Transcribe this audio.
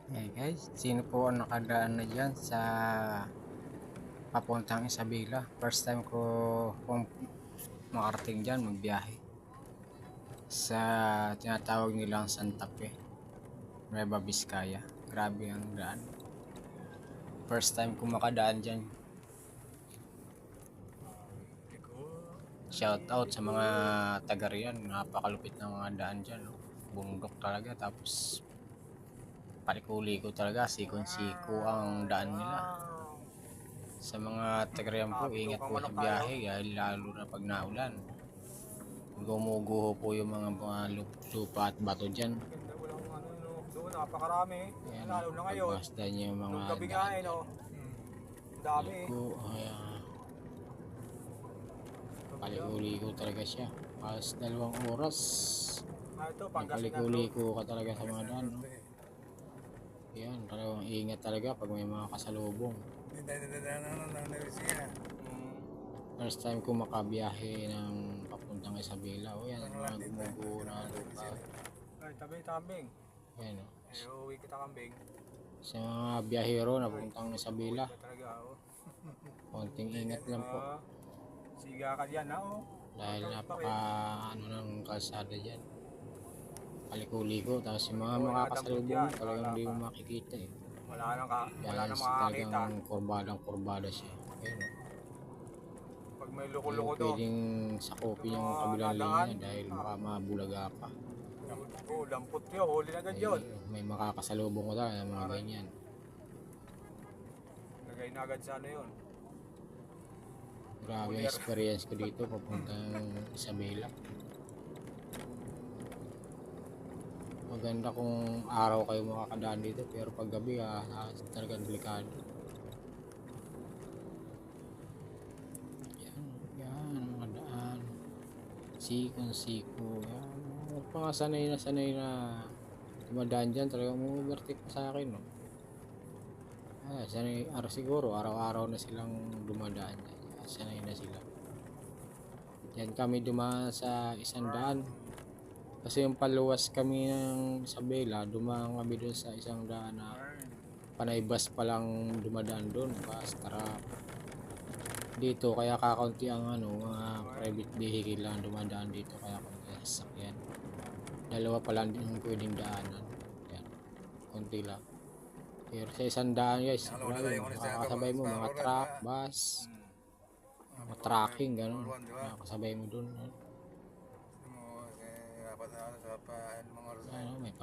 Hey guys, sino po ang nakadaan na dyan sa papuntang Isabela? First time ko pong makarating dyan, magbiyahe sa tinatawag nilang Santa Fe, Nueva Vizcaya. Grabe ang daan. First time ko makadaan dyan. Shout out sa mga taga riyan, napakalupit ng mga daan dyan, no? Bundok talaga, tapos paliko-liko talaga, sikon-siko ang daan nila. Sa mga taga riyan po, ingat po sa biyahe dahil lalo na pag naulan. Gumuguho po yung mga lupa at bato dyan. Doon napakarami. Ayan, Lalo na ngayon. pagmasdan niyo yung mga Nung gabi nga daan no. dyan. Dami. Paliko-liko talaga siya. Halos 2 oras. Ito, Pangasinan Road. Paliko-liko ka talaga sa mga daan, no? Yan, talagang ingat talaga pag may mga kasalubong. First time ko makabiyahe ng papuntang Isabela. O yan, mga gumuguho na lupa. Ay, tabing. Yan, o. Uuwi kita kambing. Sa mga biyahero na pupuntang Isabela, Talaga, oh. konting ingat lang po. Siga ka dyan, ha, oh. Dahil napaka ng kalsada dyan. Paliko-liko, tapos yung mga makakasalubong talagang hindi mo makikita eh. Wala nang makakita. Talagang kurbadang-kurbada siya. Ayun, Pag may loko-loko hindi do. pwedeng sakupin yung kabilang linya dahil baka mabulaga ka. Oh, lampot yun. Huli na agad yun. May makakasalubong ko tayo ng mga ganyan. Lagay na agad sa ano yun. Grabe ang experience ko dito papuntang Isabela. Maganda kung araw kayo makakadaan dito, pero pag gabi talagang delikado. Yan mga daan. Sikon-siko. Yan. Mga sanay na dumadaan dyan, talagang overtake pa sa akin, no? Sanay, siguro araw-araw na silang dumadaan dyan. Sanay na sila. Yan kami dumaan sa 100. Kasi yung paluwas kami ng Isabela, dumaan kami doon sa 100 na panay bus pa lang dumadaan doon. Bus, truck. Dito, kaya kakaunti ang mga private vehicle lang dumadaan dito. Kaya kaunti ang sasakyan. 2 pa lang din yung pwedeng daanan. Yan. Kunti lang. Pero sa 100 guys, makakasabay mo mga truck, bus, mga trucking, gano'n. Makakasabay mo doon. May